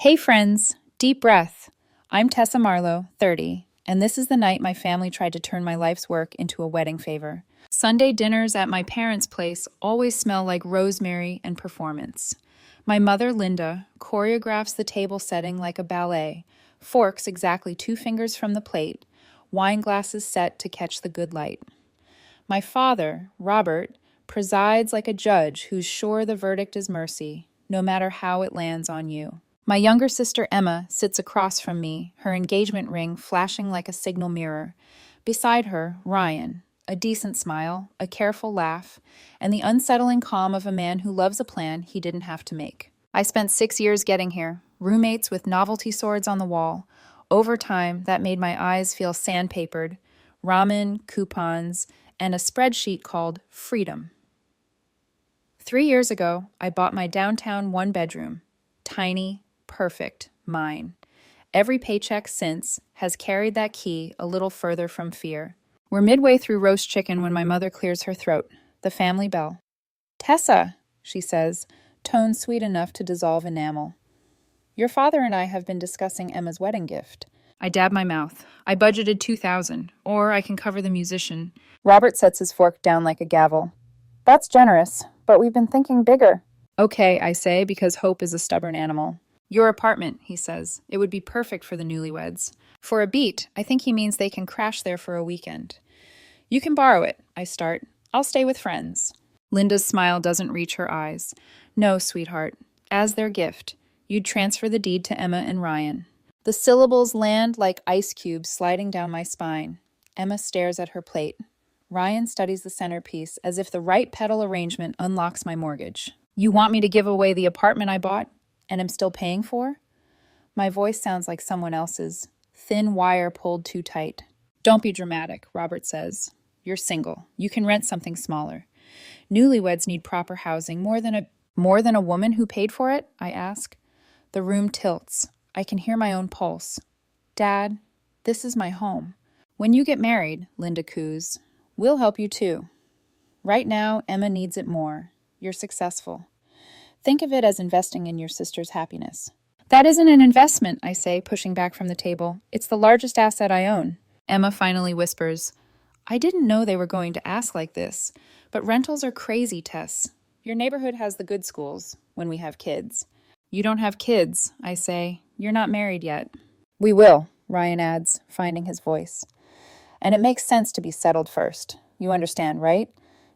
Hey friends, deep breath. I'm Tessa Marlowe, 30, and this is the night my family tried to turn my life's work into a wedding favor. Sunday dinners at my parents' place always smell like rosemary and performance. My mother, Linda, choreographs the table setting like a ballet, forks exactly 2 fingers from the plate, wine glasses set to catch the good light. My father, Robert, presides like a judge who's sure the verdict is mercy, no matter how it lands on you. My younger sister Emma sits across from me, her engagement ring flashing like a signal mirror. Beside her, Ryan, a decent smile, a careful laugh, and the unsettling calm of a man who loves a plan he didn't have to make. I spent 6 years getting here, roommates with novelty swords on the wall. Over time, that made my eyes feel sandpapered, ramen, coupons, and a spreadsheet called Freedom. 3 years ago, I bought my downtown one-bedroom. Tiny, perfect, mine. Every paycheck since has carried that key a little further from fear. We're midway through roast chicken when my mother clears her throat. The family bell. Tessa, she says, tone sweet enough to dissolve enamel. Your father and I have been discussing Emma's wedding gift. I dab my mouth. I budgeted $2,000, or I can cover the musician. Robert sets his fork down like a gavel. That's generous, but we've been thinking bigger. Okay, I say, because hope is a stubborn animal. Your apartment, he says. It would be perfect for the newlyweds. For a beat, I think he means they can crash there for a weekend. You can borrow it, I start. I'll stay with friends. Linda's smile doesn't reach her eyes. No, sweetheart. As their gift, you'd transfer the deed to Emma and Ryan. The syllables land like ice cubes sliding down my spine. Emma stares at her plate. Ryan studies the centerpiece as if the right petal arrangement unlocks my mortgage. You want me to give away the apartment I bought and am still paying for? My voice sounds like someone else's, thin wire pulled too tight. Don't be dramatic, Robert says. You're single. You can rent something smaller. Newlyweds need proper housing more than a woman who paid for it, I ask. The room tilts. I can hear my own pulse. Dad, this is my home. When you get married, Linda coos, we'll help you too. Right now, Emma needs it more. You're successful. Think of it as investing in your sister's happiness. That isn't an investment, I say, pushing back from the table. It's the largest asset I own. Emma finally whispers, I didn't know they were going to ask like this, but rentals are crazy, Tess. Your neighborhood has the good schools when we have kids. You don't have kids, I say. You're not married yet. We will, Ryan adds, finding his voice. And it makes sense to be settled first. You understand, right?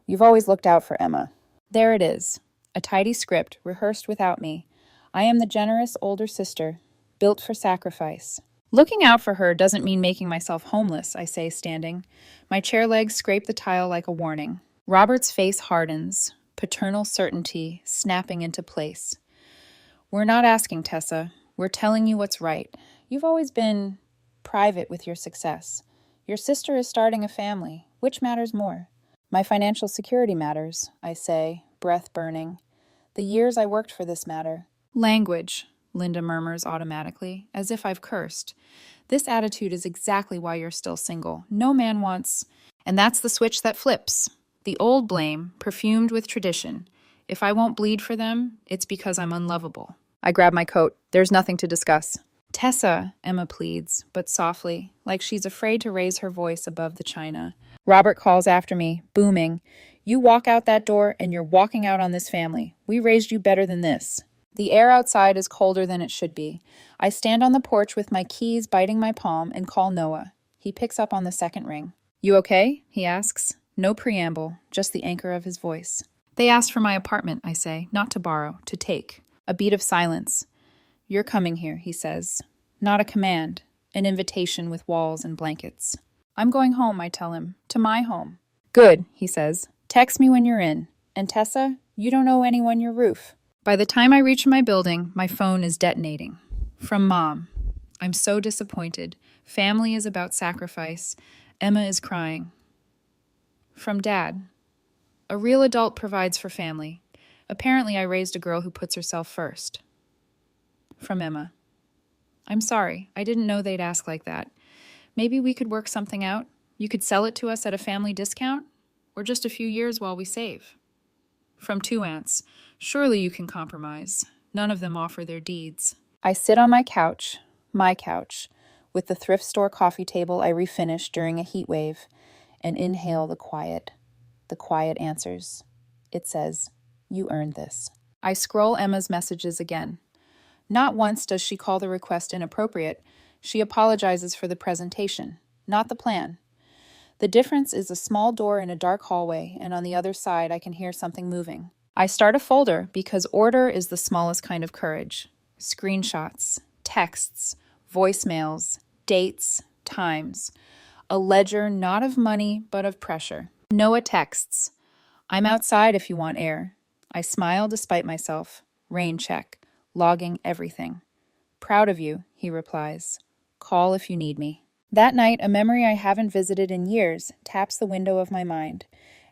You've always looked out for Emma. There it is, a tidy script rehearsed without me. I am the generous older sister, built for sacrifice. Looking out for her doesn't mean making myself homeless, I say, standing. My chair legs scrape the tile like a warning. Robert's face hardens, paternal certainty snapping into place. We're not asking, Tessa. We're telling you what's right. You've always been private with your success. Your sister is starting a family. Which matters more? My financial security matters, I say, breath burning. The years I worked for this matter. Language, Linda murmurs automatically, as if I've cursed. This attitude is exactly why you're still single. No man wants... And that's the switch that flips. The old blame, perfumed with tradition. If I won't bleed for them, it's because I'm unlovable. I grab my coat. There's nothing to discuss. Tessa, Emma pleads, but softly, like she's afraid to raise her voice above the china. Robert calls after me, booming. You walk out that door and you're walking out on this family. We raised you better than this. The air outside is colder than it should be. I stand on the porch with my keys biting my palm and call Noah. He picks up on the second ring. You okay? He asks. No preamble, just the anchor of his voice. They asked for my apartment, I say, not to borrow, to take. A beat of silence. You're coming here, he says. Not a command, an invitation with walls and blankets. I'm going home, I tell him, to my home. Good, he says. Text me when you're in. And Tessa, you don't owe anyone your roof. By the time I reach my building, my phone is detonating. From Mom. I'm so disappointed. Family is about sacrifice. Emma is crying. From Dad. A real adult provides for family. Apparently I raised a girl who puts herself first. From Emma. I'm sorry. I didn't know they'd ask like that. Maybe we could work something out. You could sell it to us at a family discount? Or just a few years while we save. From two aunts. Surely you can compromise. None of them offer their deeds. I sit on my couch, with the thrift store coffee table I refinished during a heat wave, and inhale the quiet. The quiet answers. It says, "You earned this." I scroll Emma's messages again. Not once does she call the request inappropriate. She apologizes for the presentation, not the plan. The difference is a small door in a dark hallway, and on the other side I can hear something moving. I start a folder because order is the smallest kind of courage. Screenshots, texts, voicemails, dates, times. A ledger not of money, but of pressure. Noah texts, "I'm outside if you want air." I smile despite myself. Rain check. Logging everything. "Proud of you," he replies. "Call if you need me." That night, a memory I haven't visited in years taps the window of my mind.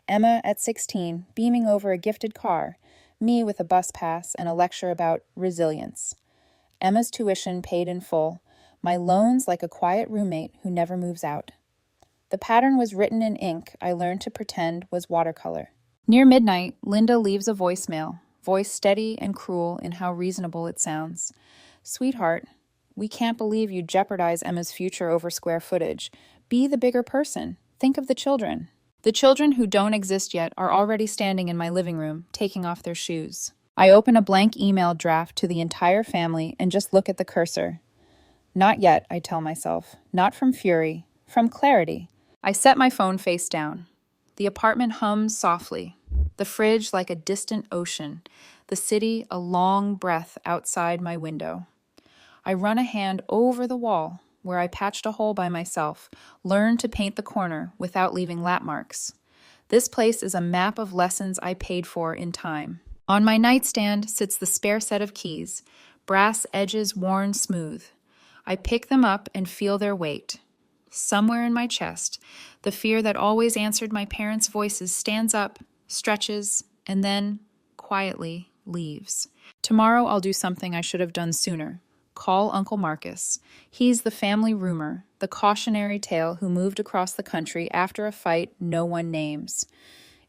Emma at 16, beaming over a gifted car. Me with a bus pass and a lecture about resilience. Emma's tuition paid in full. My loans like a quiet roommate who never moves out. The pattern was written in ink I learned to pretend was watercolor. Near midnight, Linda leaves a voicemail, voice steady and cruel in how reasonable it sounds. "Sweetheart, we can't believe you jeopardize Emma's future over square footage. Be the bigger person. Think of the children." The children who don't exist yet are already standing in my living room, taking off their shoes. I open a blank email draft to the entire family and just look at the cursor. Not yet, I tell myself. Not from fury, from clarity. I set my phone face down. The apartment hums softly. The fridge like a distant ocean. The city a long breath outside my window. I run a hand over the wall, where I patched a hole by myself, learned to paint the corner without leaving lap marks. This place is a map of lessons I paid for in time. On my nightstand sits the spare set of keys, brass edges worn smooth. I pick them up and feel their weight. Somewhere in my chest, the fear that always answered my parents' voices stands up, stretches, and then, quietly, leaves. Tomorrow I'll do something I should have done sooner. Call Uncle Marcus. He's the family rumor, the cautionary tale who moved across the country after a fight no one names.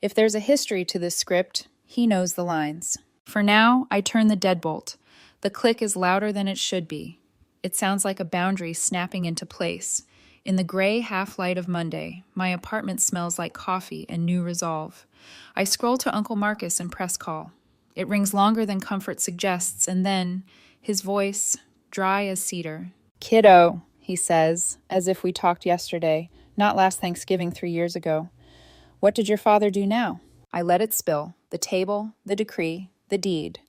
If there's a history to this script, he knows the lines. For now, I turn the deadbolt. The click is louder than it should be. It sounds like a boundary snapping into place. In the gray half-light of Monday, my apartment smells like coffee and new resolve. I scroll to Uncle Marcus and press call. It rings longer than comfort suggests, and then, his voice, dry as cedar. "Kiddo," he says, as if we talked yesterday, not last Thanksgiving 3 years ago. "What did your father do now?" I let it spill. The table, the decree, the deed.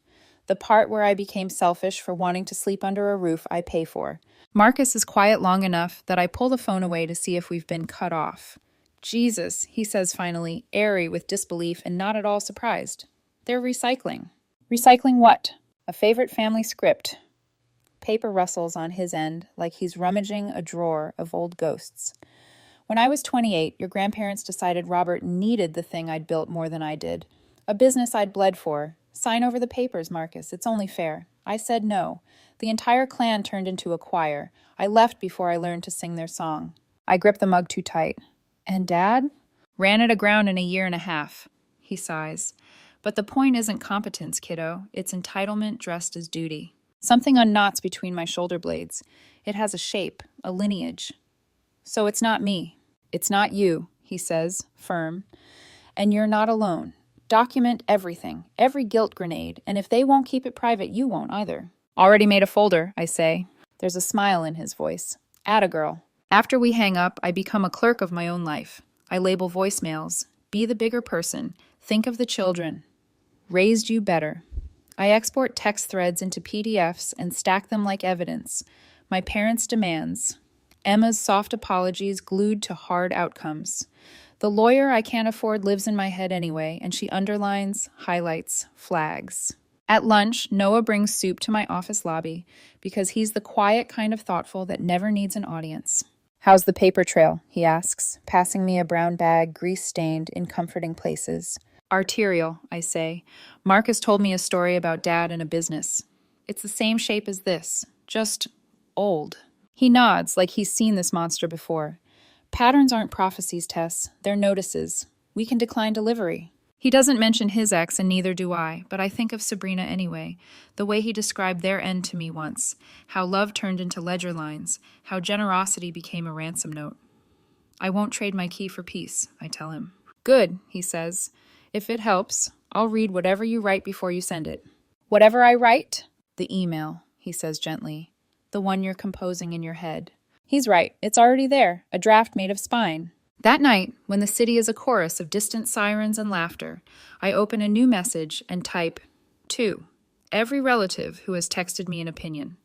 The part where I became selfish for wanting to sleep under a roof I pay for. Marcus is quiet long enough that I pull the phone away to see if we've been cut off. "Jesus," he says finally, airy with disbelief and not at all surprised. "They're recycling." "Recycling what?" "A favorite family script." Paper rustles on his end like he's rummaging a drawer of old ghosts. "When I was 28, your grandparents decided Robert needed the thing I'd built more than I did. A business I'd bled for. Sign over the papers, Marcus. It's only fair." I said no. The entire clan turned into a choir. I left before I learned to sing their song. I gripped the mug too tight. "And Dad?" "Ran it aground in a year and a half." He sighs. "But the point isn't competence, kiddo. It's entitlement dressed as duty." Something unknots between my shoulder blades. It has a shape, a lineage. "So it's not me. It's not you," he says, firm. "And you're not alone. Document everything, every guilt grenade, and if they won't keep it private, you won't either." "Already made a folder," I say. There's a smile in his voice. "Atta girl." After we hang up, I become a clerk of my own life. I label voicemails. Be the bigger person. Think of the children. Raised you better. I export text threads into PDFs and stack them like evidence. My parents' demands. Emma's soft apologies glued to hard outcomes. The lawyer I can't afford lives in my head anyway, and she underlines, highlights, flags. At lunch, Noah brings soup to my office lobby because he's the quiet kind of thoughtful that never needs an audience. "How's the paper trail?" he asks, passing me a brown bag, grease-stained in comforting places. "Arterial," I say. "Marcus told me a story about Dad and a business. It's the same shape as this, just old." He nods like he's seen this monster before. "Patterns aren't prophecies, Tess. They're notices. We can decline delivery." He doesn't mention his ex, and neither do I, but I think of Sabrina anyway. The way he described their end to me once, how love turned into ledger lines, how generosity became a ransom note. I won't trade my key for peace, I tell him. Good, he says. If it helps, I'll read whatever you write before you send it. Whatever I write? The email, he says gently. The one you're composing in your head. He's right, it's already there, a draft made of spine. That night, when the city is a chorus of distant sirens and laughter, I open a new message and type, to every relative who has texted me an opinion.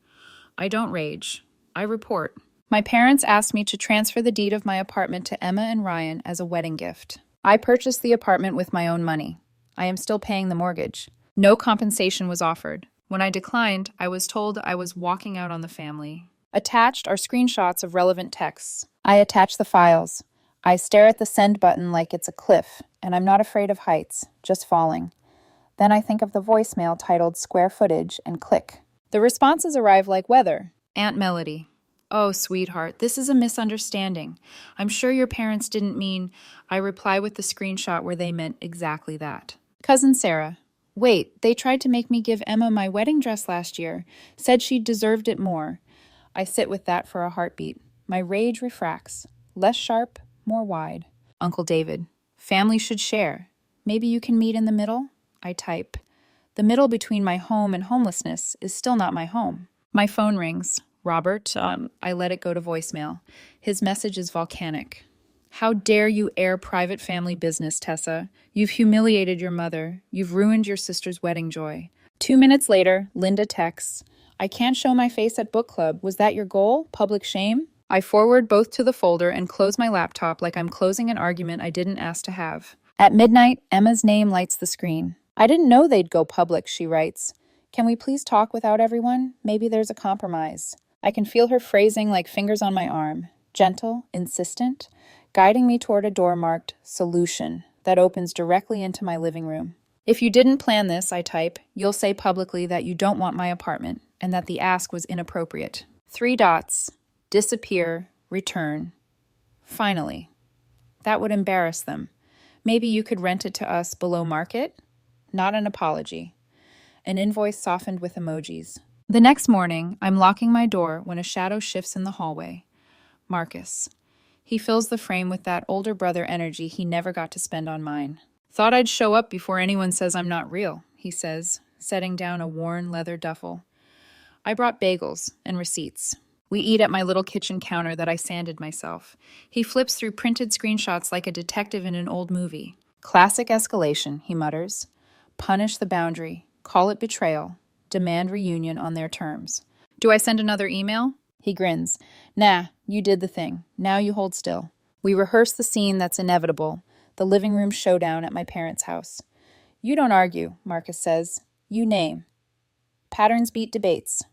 I don't rage. I report. My parents asked me to transfer the deed of my apartment to Emma and Ryan as a wedding gift. I purchased the apartment with my own money. I am still paying the mortgage. No compensation was offered. When I declined, I was told I was walking out on the family. Attached are screenshots of relevant texts. I attach the files. I stare at the send button like it's a cliff, and I'm not afraid of heights, just falling. Then I think of the voicemail titled Square Footage and click. The responses arrive like weather. Aunt Melody. Oh, sweetheart, this is a misunderstanding. I'm sure your parents didn't mean. I reply with the screenshot where they meant exactly that. Cousin Sarah. Wait, they tried to make me give Emma my wedding dress last year. Said she deserved it more. I sit with that for a heartbeat. My rage refracts. Less sharp, more wide. Uncle David. Family should share. Maybe you can meet in the middle? I type. The middle between my home and homelessness is still not my home. My phone rings. Robert, I let it go to voicemail. His message is volcanic. How dare you air private family business, Tessa? You've humiliated your mother. You've ruined your sister's wedding joy. 2 minutes later, Linda texts, I can't show my face at book club. Was that your goal? Public shame? I forward both to the folder and close my laptop like I'm closing an argument I didn't ask to have. At midnight, Emma's name lights the screen. I didn't know they'd go public, she writes. Can we please talk without everyone? Maybe there's a compromise. I can feel her phrasing like fingers on my arm, gentle, insistent, guiding me toward a door marked solution that opens directly into my living room. If you didn't plan this, I type, you'll say publicly that you don't want my apartment and that the ask was inappropriate. 3 dots, disappear, return. Finally. That would embarrass them. Maybe you could rent it to us below market? Not an apology. An invoice softened with emojis. The next morning, I'm locking my door when a shadow shifts in the hallway. Marcus. He fills the frame with that older brother energy he never got to spend on mine. Thought I'd show up before anyone says I'm not real, he says, setting down a worn leather duffel. I brought bagels and receipts. We eat at my little kitchen counter that I sanded myself. He flips through printed screenshots like a detective in an old movie. Classic escalation, he mutters. Punish the boundary. Call it betrayal. Demand reunion on their terms. Do I send another email? He grins. Nah, you did the thing. Now you hold still. We rehearse the scene that's inevitable, the living room showdown at my parents' house. You don't argue, Marcus says. You name. Patterns beat debates.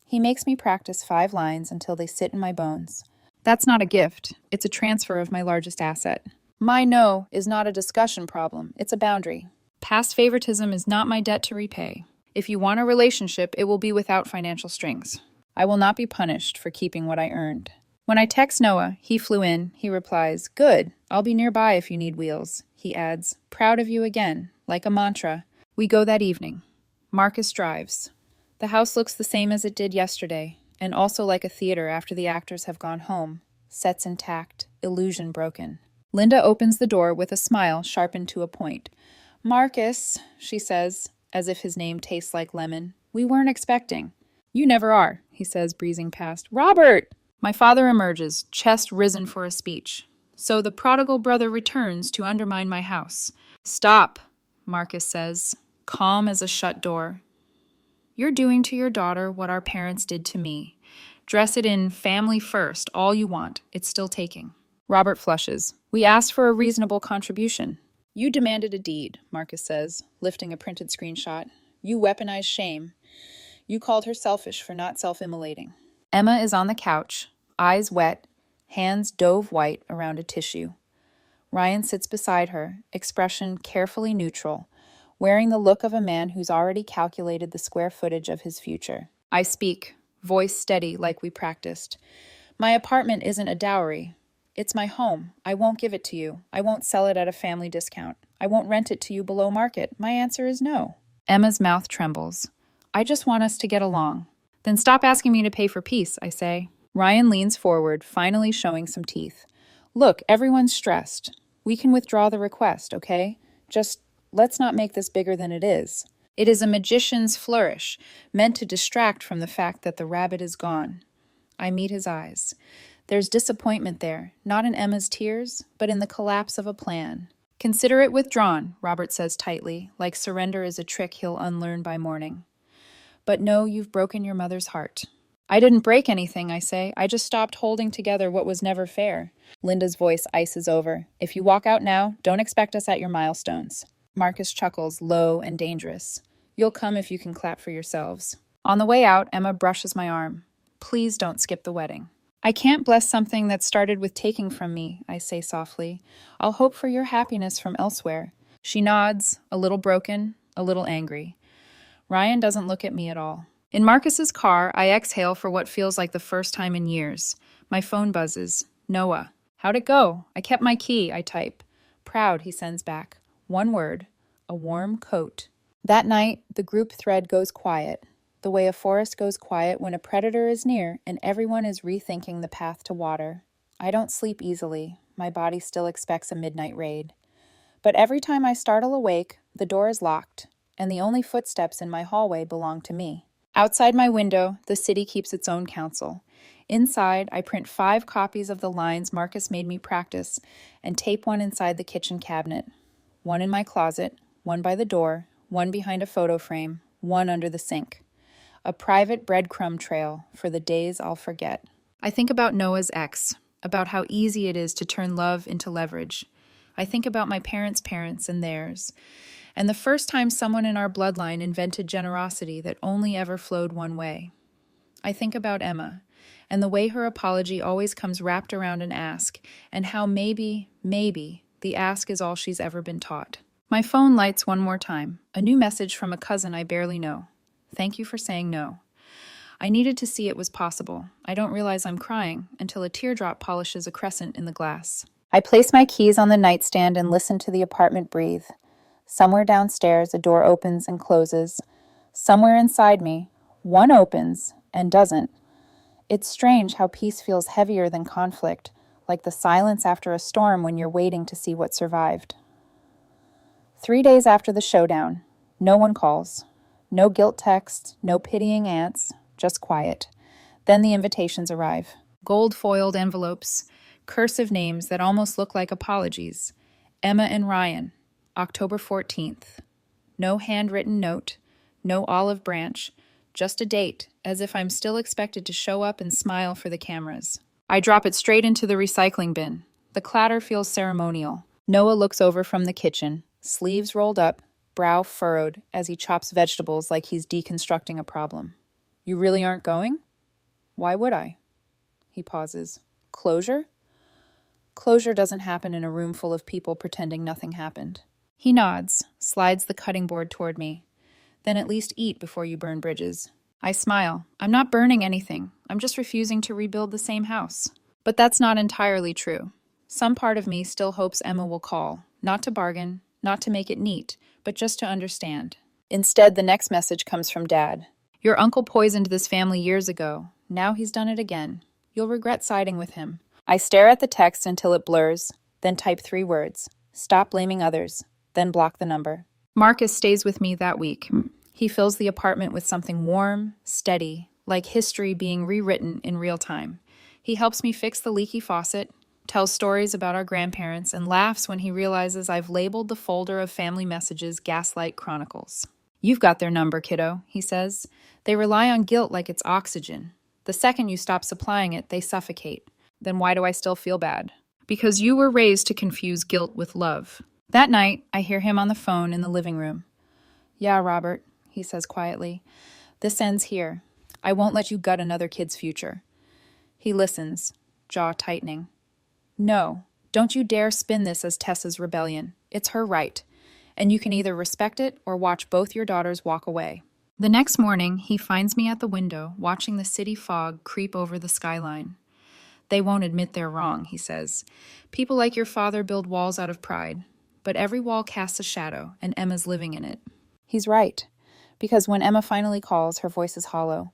He makes me practice 5 lines until they sit in my bones. That's not a gift. It's a transfer of my largest asset. My no is not a discussion problem. It's a boundary. Past favoritism is not my debt to repay. If you want a relationship, it will be without financial strings. I will not be punished for keeping what I earned. When I text Noah, he flew in, he replies, Good, I'll be nearby if you need wheels. He adds, Proud of you again, like a mantra. We go that evening. Marcus drives. The house looks the same as it did yesterday, and also like a theater after the actors have gone home. Sets intact, illusion broken. Linda opens the door with a smile sharpened to a point. Marcus, she says, as if his name tastes like lemon. We weren't expecting. You never are, he says, breezing past. Robert! My father emerges, chest risen for a speech. So the prodigal brother returns to undermine my house. Stop, Marcus says, calm as a shut door. You're doing to your daughter what our parents did to me. Dress it in family first, all you want. It's still taking. Robert flushes. We asked for a reasonable contribution. You demanded a deed, Marcus says, lifting a printed screenshot. You weaponized shame. You called her selfish for not self-immolating. Emma is on the couch, eyes wet, hands dove white around a tissue. Ryan sits beside her, expression carefully neutral, wearing the look of a man who's already calculated the square footage of his future. I speak, voice steady like we practiced. My apartment isn't a dowry. It's my home. I won't give it to you. I won't sell it at a family discount. I won't rent it to you below market. My answer is no. Emma's mouth trembles. I just want us to get along. Then stop asking me to pay for peace, I say. Ryan leans forward, finally showing some teeth. Look, everyone's stressed. We can withdraw the request, okay? Just let's not make this bigger than it is. It is a magician's flourish, meant to distract from the fact that the rabbit is gone. I meet his eyes. There's disappointment there, not in Emma's tears, but in the collapse of a plan. Consider it withdrawn, Robert says tightly, like surrender is a trick he'll unlearn by morning. But no, you've broken your mother's heart. I didn't break anything, I say. I just stopped holding together what was never fair. Linda's voice ices over. If you walk out now, don't expect us at your milestones. Marcus chuckles, low and dangerous. You'll come if you can clap for yourselves. On the way out, Emma brushes my arm. Please don't skip the wedding. I can't bless something that started with taking from me, I say softly. I'll hope for your happiness from elsewhere. She nods, a little broken, a little angry. Ryan doesn't look at me at all. In Marcus's car, I exhale for what feels like the first time in years. My phone buzzes. Noah. How'd it go? I kept my key, I type. Proud, he sends back. One word. A warm coat. That night, the group thread goes quiet. The way a forest goes quiet when a predator is near and everyone is rethinking the path to water. I don't sleep easily. My body still expects a midnight raid. But every time I startle awake, the door is locked, and the only footsteps in my hallway belong to me. Outside my window, the city keeps its own counsel. Inside, I print 5 copies of the lines Marcus made me practice and tape one inside the kitchen cabinet. One in my closet, one by the door, one behind a photo frame, one under the sink. A private breadcrumb trail for the days I'll forget. I think about Noah's ex, about how easy it is to turn love into leverage. I think about my parents' parents and theirs, and the first time someone in our bloodline invented generosity that only ever flowed one way. I think about Emma, and the way her apology always comes wrapped around an ask, and how maybe, the ask is all she's ever been taught. My phone lights one more time, a new message from a cousin I barely know. Thank you for saying no. I needed to see it was possible. I don't realize I'm crying until a teardrop polishes a crescent in the glass. I place my keys on the nightstand and listen to the apartment breathe. Somewhere downstairs, a door opens and closes. Somewhere inside me, one opens and doesn't. It's strange how peace feels heavier than conflict, like the silence after a storm when you're waiting to see what survived. 3 days after the showdown, no one calls. No guilt texts, no pitying aunts, just quiet. Then the invitations arrive. Gold-foiled envelopes, cursive names that almost look like apologies. Emma and Ryan, October 14th. No handwritten note, no olive branch, just a date, as if I'm still expected to show up and smile for the cameras. I drop it straight into the recycling bin. The clatter feels ceremonial. Noah looks over from the kitchen, sleeves rolled up, brow furrowed as he chops vegetables like he's deconstructing a problem. You really aren't going? Why would I? He pauses. Closure? Closure doesn't happen in a room full of people pretending nothing happened. He nods, slides the cutting board toward me. Then at least eat before you burn bridges. I smile. I'm not burning anything. I'm just refusing to rebuild the same house. But that's not entirely true. Some part of me still hopes Emma will call, not to bargain, not to make it neat, but just to understand. Instead, the next message comes from Dad. Your uncle poisoned this family years ago. Now he's done it again. You'll regret siding with him. I stare at the text until it blurs, then type 3 words. Stop blaming others, then block the number. Marcus stays with me that week. He fills the apartment with something warm, steady, like history being rewritten in real time. He helps me fix the leaky faucet, tells stories about our grandparents, and laughs when he realizes I've labeled the folder of family messages Gaslight Chronicles. You've got their number, kiddo, he says. They rely on guilt like it's oxygen. The second you stop supplying it, they suffocate. Then why do I still feel bad? Because you were raised to confuse guilt with love. That night, I hear him on the phone in the living room. Yeah, Robert, he says quietly. This ends here. I won't let you gut another kid's future. He listens, jaw tightening. No, don't you dare spin this as Tessa's rebellion. It's her right, and you can either respect it or watch both your daughters walk away. The next morning, he finds me at the window, watching the city fog creep over the skyline. They won't admit they're wrong, he says. People like your father build walls out of pride. but every wall casts a shadow, and Emma's living in it. He's right, because when Emma finally calls, her voice is hollow.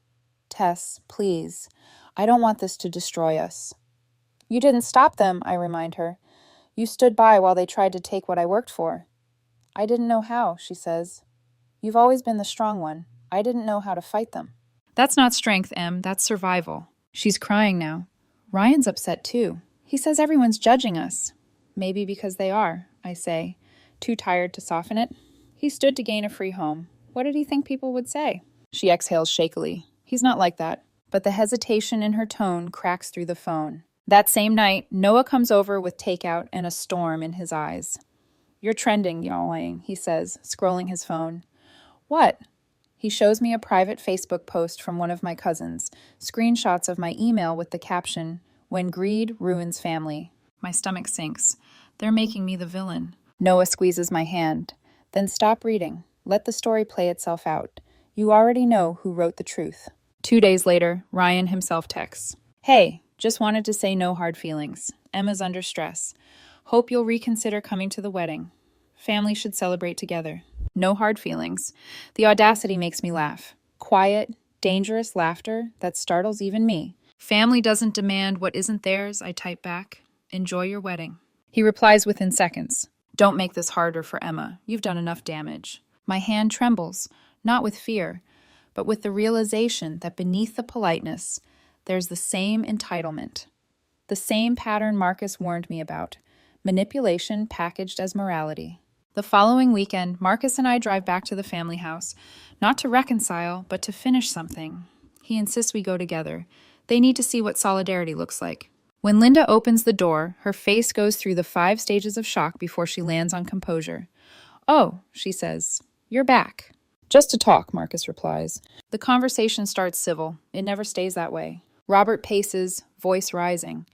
Tess, please. I don't want this to destroy us. You didn't stop them, I remind her. You stood by while they tried to take what I worked for. I didn't know how, she says. You've always been the strong one. I didn't know how to fight them. That's not strength, Em. That's survival. She's crying now. Ryan's upset too. He says everyone's judging us. Maybe because they are, I say, too tired to soften it. He stood to gain a free home. What did he think people would say? She exhales shakily. He's not like that. But the hesitation in her tone cracks through the phone. That same night, Noah comes over with takeout and a storm in his eyes. You're trending, yawling, he says, scrolling his phone. What? He shows me a private Facebook post from one of my cousins, screenshots of my email with the caption, "When greed ruins family." My stomach sinks. They're making me the villain. Noah squeezes my hand. Then stop reading. Let the story play itself out. You already know who wrote the truth. 2 days later, Ryan himself texts. Hey, just wanted to say no hard feelings. Emma's under stress. Hope you'll reconsider coming to the wedding. Family should celebrate together. No hard feelings. The audacity makes me laugh. Quiet, dangerous laughter that startles even me. Family doesn't demand what isn't theirs, I type back. Enjoy your wedding. He replies within seconds. Don't make this harder for Emma. You've done enough damage. My hand trembles, not with fear, but with the realization that beneath the politeness, there's the same entitlement. The same pattern Marcus warned me about. Manipulation packaged as morality. The following weekend, Marcus and I drive back to the family house, not to reconcile, but to finish something. He insists we go together. They need to see what solidarity looks like. When Linda opens the door, her face goes through the 5 stages of shock before she lands on composure. Oh, she says, you're back. Just to talk, Marcus replies. The conversation starts civil. It never stays that way. Robert paces, voice rising.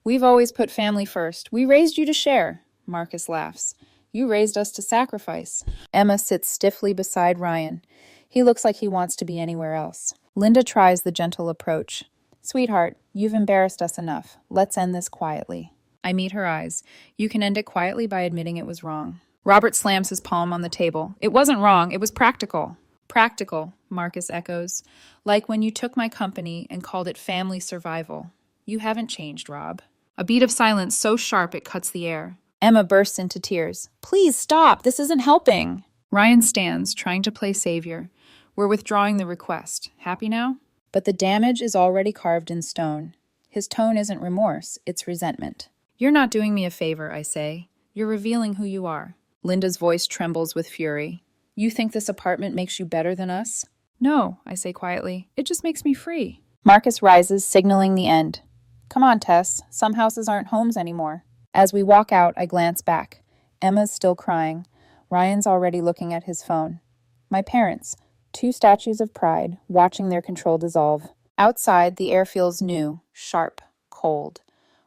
We've always put family first. We raised you to share. Marcus laughs. You raised us to sacrifice. Emma sits stiffly beside Ryan. He looks like he wants to be anywhere else. Linda tries the gentle approach. Sweetheart, you've embarrassed us enough. Let's end this quietly. I meet her eyes. You can end it quietly by admitting it was wrong. Robert slams his palm on the table. It wasn't wrong. It was practical. Practical, Marcus echoes. Like when you took my company and called it family survival. You haven't changed, Rob. A beat of silence so sharp it cuts the air. Emma bursts into tears. Please stop. This isn't helping. Ryan stands, trying to play savior. We're withdrawing the request. Happy now? But the damage is already carved in stone. His tone isn't remorse, it's resentment. You're not doing me a favor, I say. You're revealing who you are. Linda's voice trembles with fury. You think this apartment makes you better than us? No, I say quietly. It just makes me free. Marcus rises, signaling the end. Come on, Tess. Some houses aren't homes anymore. As we walk out, I glance back. Emma's still crying. Ryan's already looking at his phone. My parents, 2 statues of pride, watching their control dissolve. Outside, the air feels new, sharp, cold.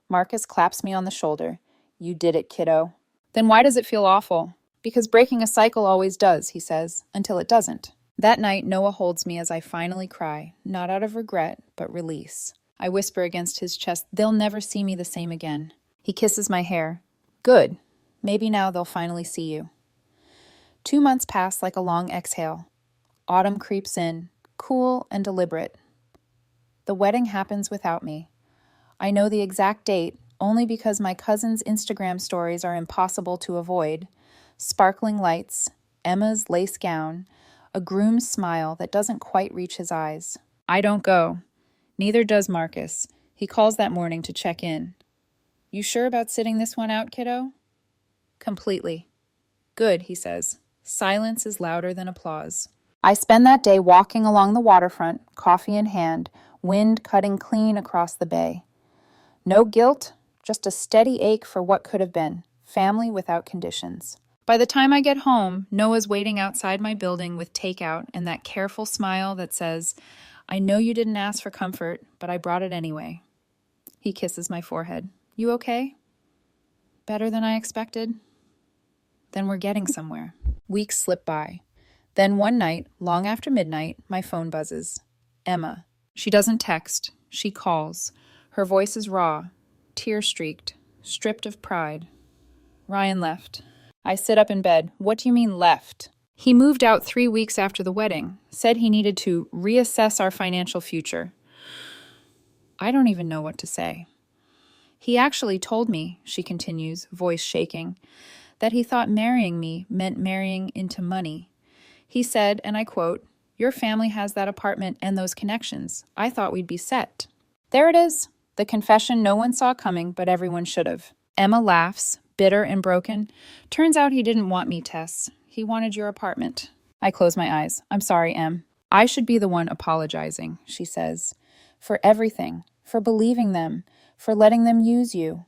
Marcus claps me on the shoulder. You did it, kiddo. Then why does it feel awful? Because breaking a cycle always does, he says, until it doesn't. That night, Noah holds me as I finally cry, not out of regret, but release. I whisper against his chest, they'll never see me the same again. He kisses my hair. Good. Maybe now they'll finally see you. 2 months pass like a long exhale. Autumn creeps in, cool and deliberate. The wedding happens without me. I know the exact date only because my cousin's Instagram stories are impossible to avoid. Sparkling lights, Emma's lace gown, a groom's smile that doesn't quite reach his eyes. I don't go. Neither does Marcus. He calls that morning to check in. You sure about sitting this one out, kiddo? Completely. Good, he says. Silence is louder than applause. I spend that day walking along the waterfront, coffee in hand, wind cutting clean across the bay. No guilt, just a steady ache for what could have been. Family without conditions. By the time I get home, Noah's waiting outside my building with takeout and that careful smile that says, I know you didn't ask for comfort, but I brought it anyway. He kisses my forehead. You okay? Better than I expected? Then we're getting somewhere. Weeks slip by. Then one night, long after midnight, my phone buzzes. Emma. She doesn't text. She calls. Her voice is raw, tear-streaked, stripped of pride. Ryan left. I sit up in bed. What do you mean left? He moved out 3 weeks after the wedding, said he needed to reassess our financial future. I don't even know what to say. He actually told me, she continues, voice shaking, that he thought marrying me meant marrying into money. He said, and I quote, "Your family has that apartment and those connections. I thought we'd be set." There it is, the confession no one saw coming, but everyone should have. Emma laughs, bitter and broken. Turns out he didn't want me, Tess. He wanted your apartment. I close my eyes. I'm sorry, Em. I should be the one apologizing, she says. For everything. For believing them. For letting them use you.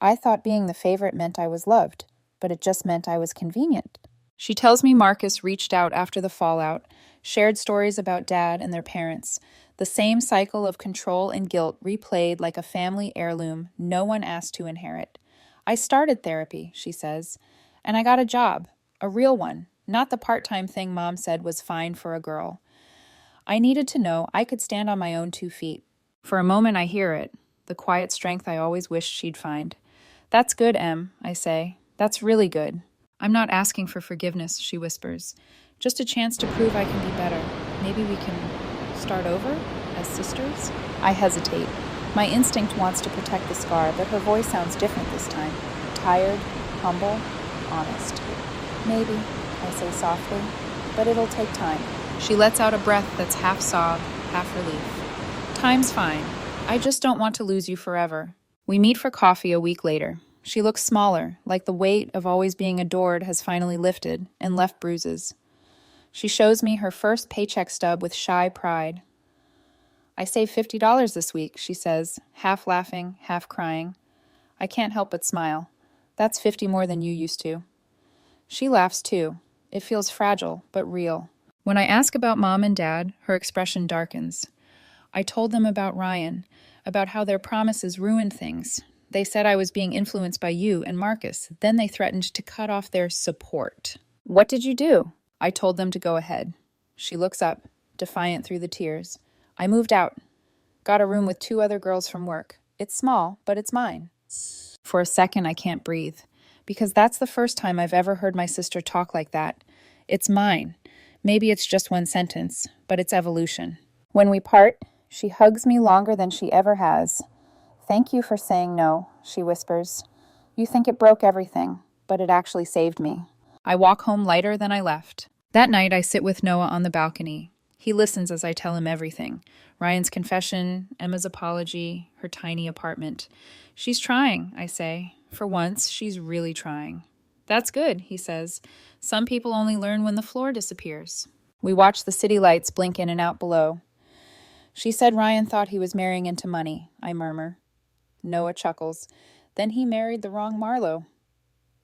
I thought being the favorite meant I was loved, but it just meant I was convenient. She tells me Marcus reached out after the fallout, shared stories about Dad and their parents, the same cycle of control and guilt replayed like a family heirloom no one asked to inherit. I started therapy, she says, and I got a job, a real one, not the part-time thing Mom said was fine for a girl. I needed to know I could stand on my own 2 feet. For a moment I hear it, the quiet strength I always wished she'd find. That's good, Em, I say. That's really good. I'm not asking for forgiveness, she whispers. Just a chance to prove I can be better. Maybe we can start over as sisters? I hesitate. My instinct wants to protect the scar, but her voice sounds different this time. Tired, humble, honest. Maybe, I say softly, but it'll take time. She lets out a breath that's half sob, half relief. Time's fine. I just don't want to lose you forever. We meet for coffee a week later. She looks smaller, like the weight of always being adored has finally lifted and left bruises. She shows me her first paycheck stub with shy pride. I saved $50 this week, she says, half laughing, half crying. I can't help but smile. That's 50 more than you used to. She laughs too. It feels fragile, but real. When I ask about Mom and Dad, her expression darkens. I told them about Ryan, about how their promises ruined things. They said I was being influenced by you and Marcus. Then they threatened to cut off their support. What did you do? I told them to go ahead. She looks up, defiant through the tears. I moved out. Got a room with 2 other girls from work. It's small, but it's mine. For a second, I can't breathe, because that's the first time I've ever heard my sister talk like that. It's mine. Maybe it's just one sentence, but it's evolution. When we part, she hugs me longer than she ever has. Thank you for saying no, she whispers. You think it broke everything, but it actually saved me. I walk home lighter than I left. That night, I sit with Noah on the balcony. He listens as I tell him everything. Ryan's confession, Emma's apology, her tiny apartment. She's trying, I say. For once, she's really trying. That's good, he says. Some people only learn when the floor disappears. We watch the city lights blink in and out below. She said Ryan thought he was marrying into money, I murmur. Noah chuckles. Then he married the wrong Marlowe.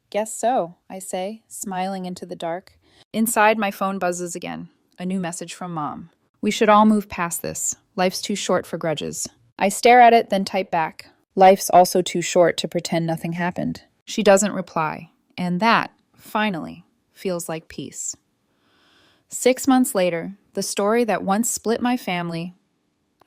Guess so, I say, smiling into the dark. Inside, my phone buzzes again. A new message from Mom. We should all move past this. Life's too short for grudges. I stare at it, then type back. Life's also too short to pretend nothing happened. She doesn't reply. And that, finally, feels like peace. 6 months later, the story that once split my family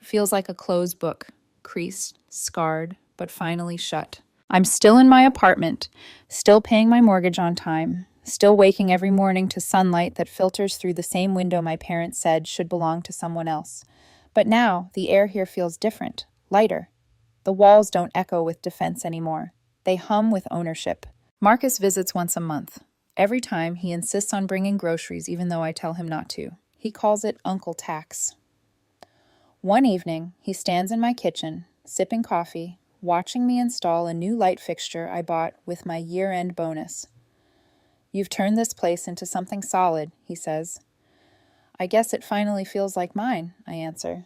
feels like a closed book, creased, scarred, but finally shut. I'm still in my apartment, still paying my mortgage on time, still waking every morning to sunlight that filters through the same window my parents said should belong to someone else. But now, the air here feels different, lighter. The walls don't echo with defense anymore. They hum with ownership. Marcus visits once a month. Every time, he insists on bringing groceries even though I tell him not to. He calls it Uncle Tax. One evening, he stands in my kitchen, sipping coffee, watching me install a new light fixture I bought with my year-end bonus. You've turned this place into something solid, he says. I guess it finally feels like mine, I answer.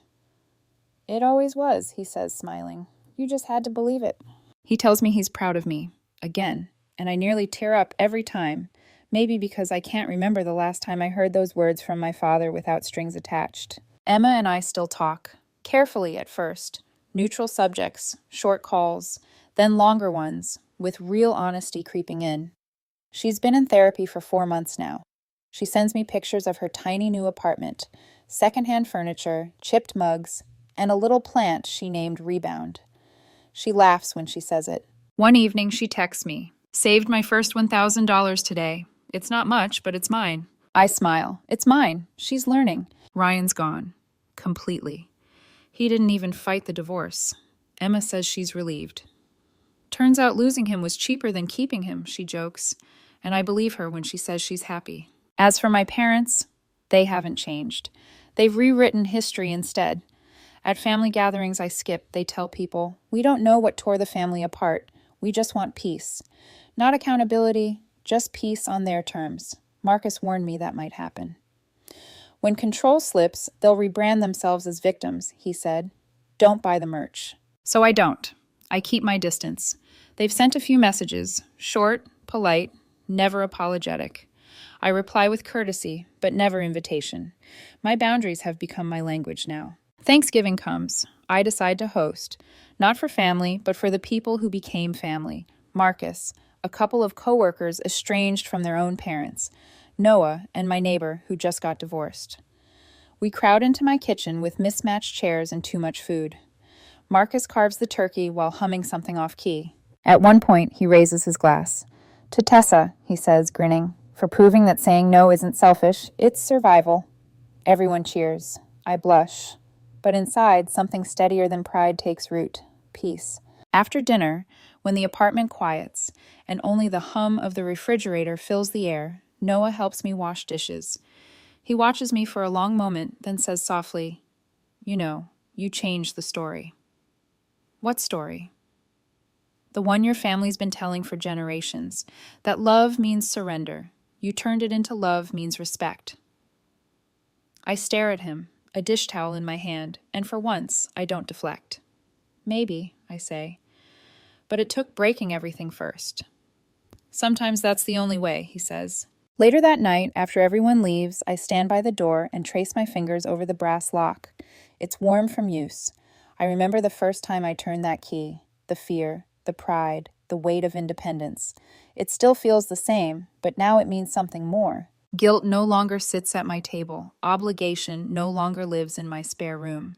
It always was, he says, smiling. You just had to believe it. He tells me he's proud of me, again, and I nearly tear up every time, maybe because I can't remember the last time I heard those words from my father without strings attached. Emma and I still talk, carefully at first, neutral subjects, short calls, then longer ones, with real honesty creeping in. She's been in therapy for 4 months now. She sends me pictures of her tiny new apartment, secondhand furniture, chipped mugs, and a little plant she named Rebound. She laughs when she says it. One evening she texts me, Saved my first $1,000 today. It's not much, but it's mine. I smile. It's mine. She's learning. Ryan's gone. Completely. He didn't even fight the divorce. Emma says she's relieved. Turns out losing him was cheaper than keeping him, she jokes, and I believe her when she says she's happy. As for my parents, they haven't changed. They've rewritten history instead. At family gatherings I skip, they tell people, we don't know what tore the family apart. We just want peace. Not accountability, just peace on their terms. Marcus warned me that might happen. When control slips, they'll rebrand themselves as victims, he said. Don't buy the merch. So I don't. I keep my distance. They've sent a few messages, short, polite, never apologetic. I reply with courtesy, but never invitation. My boundaries have become my language now. Thanksgiving comes. I decide to host, not for family, but for the people who became family. Marcus, a couple of coworkers estranged from their own parents, Noah, and my neighbor who just got divorced. We crowd into my kitchen with mismatched chairs and too much food. Marcus carves the turkey while humming something off-key. At one point, he raises his glass. To Tessa, he says, grinning, for proving that saying no isn't selfish, it's survival. Everyone cheers. I blush. But inside, something steadier than pride takes root. Peace. After dinner, when the apartment quiets, and only the hum of the refrigerator fills the air, Noah helps me wash dishes. He watches me for a long moment, then says softly, you know, you changed the story. What story? The one your family's been telling for generations, that love means surrender. You turned it into love means respect. I stare at him, a dish towel in my hand, and for once, I don't deflect. Maybe, I say. But it took breaking everything first. Sometimes that's the only way, he says. Later that night, after everyone leaves, I stand by the door and trace my fingers over the brass lock. It's warm from use. I remember the first time I turned that key, the fear, the pride, the weight of independence. It still feels the same, but now it means something more. Guilt no longer sits at my table. Obligation no longer lives in my spare room.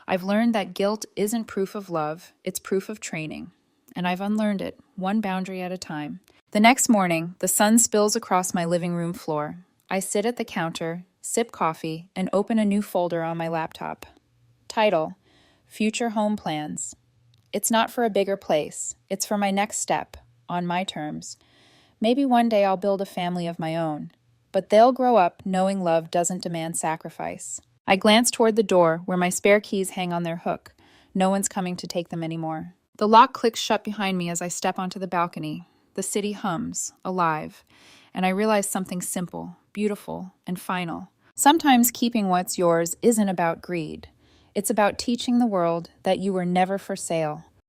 I've learned that guilt isn't proof of love, it's proof of training. And I've unlearned it, one boundary at a time. The next morning, the sun spills across my living room floor. I sit at the counter, sip coffee, and open a new folder on my laptop. Title: Future Home Plans. It's not for a bigger place. It's for my next step, on my terms. Maybe one day I'll build a family of my own. But they'll grow up knowing love doesn't demand sacrifice. I glance toward the door where my spare keys hang on their hook. No one's coming to take them anymore. The lock clicks shut behind me as I step onto the balcony. The city hums, alive, and I realize something simple, beautiful, and final. Sometimes keeping what's yours isn't about greed. It's about teaching the world that you were never for sale.